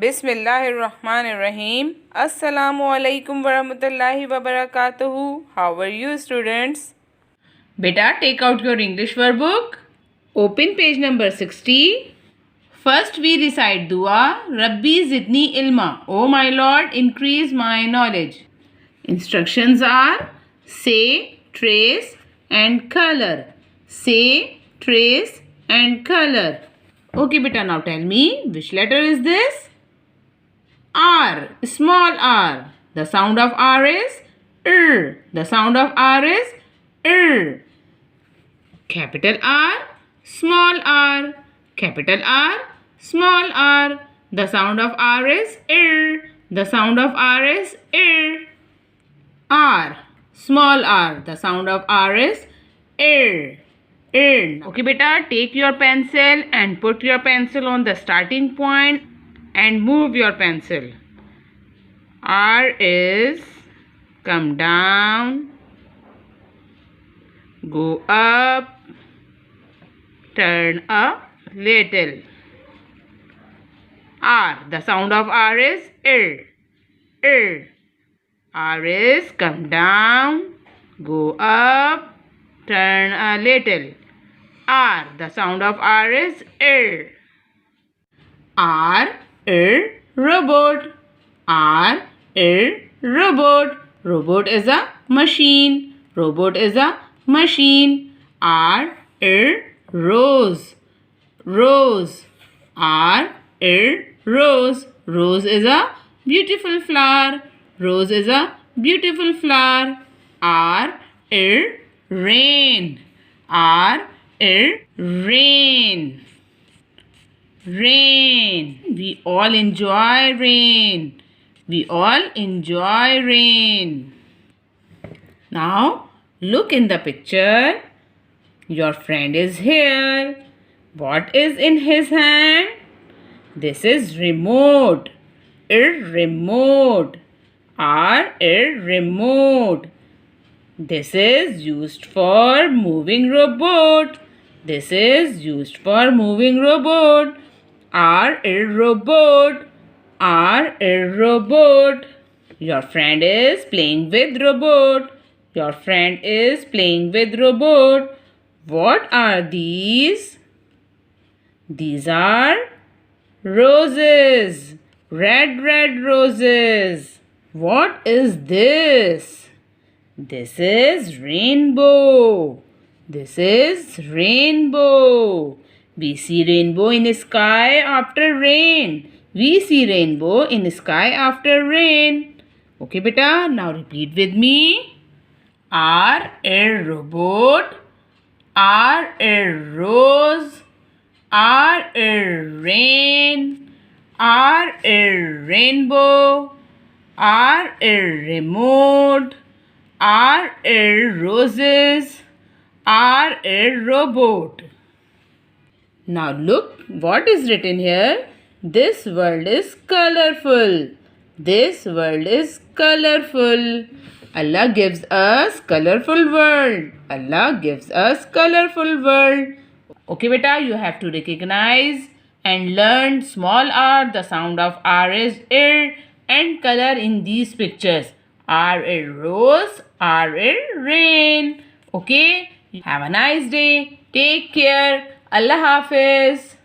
Bismillahirrahmanirrahim. Assalamu alaikum warahmatullahi wabarakatuhu. How are you, students? Beta, take out your English workbook. Open page number 60. First we recite dua. Rabbi zidni ilma. Oh my Lord, increase my knowledge. Instructions are say, trace and color. Say, trace and color. Okay beta, now tell me which letter is this? R, small r. The sound of R is R. The sound of R is R. Capital R, small r. Capital R, small r. The sound of R is R. The sound of R is R. R, small r. The sound of R is R. R. Okay beta, take your pencil and put your pencil on the starting point and move your pencil. R is come down, go up, turn a little. R, the sound of R is R. R. R is come down, go up, turn a little. R, the sound of R is R. R, robot. R, robot. Robot is a machine. Robot is a machine. R, rose. Rose. R, rose. Rose is a beautiful flower. Rose is a beautiful flower. R, rain. R, rain. Rain. We all enjoy rain. We all enjoy rain. Now, look in the picture. Your friend is here. What is in his hand? This is remote. Remote. Remote. This is used for moving robot. This is used for moving robot. Robot. Robot. Your friend is playing with robot. Your friend is playing with robot. What are these? These are roses. Red roses. What is this? This is rainbow. This is rainbow. We see rainbow in the sky after rain. We see rainbow in the sky after rain. Okay, beta. Now repeat with me. R, robot. R, rose. R, rain. R, rainbow. R, remote. R, roses. R, robot. Now look what is written here. This world is colorful. This world is colorful. Allah gives us colorful world. Allah gives us colorful world. Okay beta, you have to recognize and learn small r. The sound of R is R and color in these pictures. R, rose. R, rain. Okay. Have a nice day. Take care. Allah Hafiz.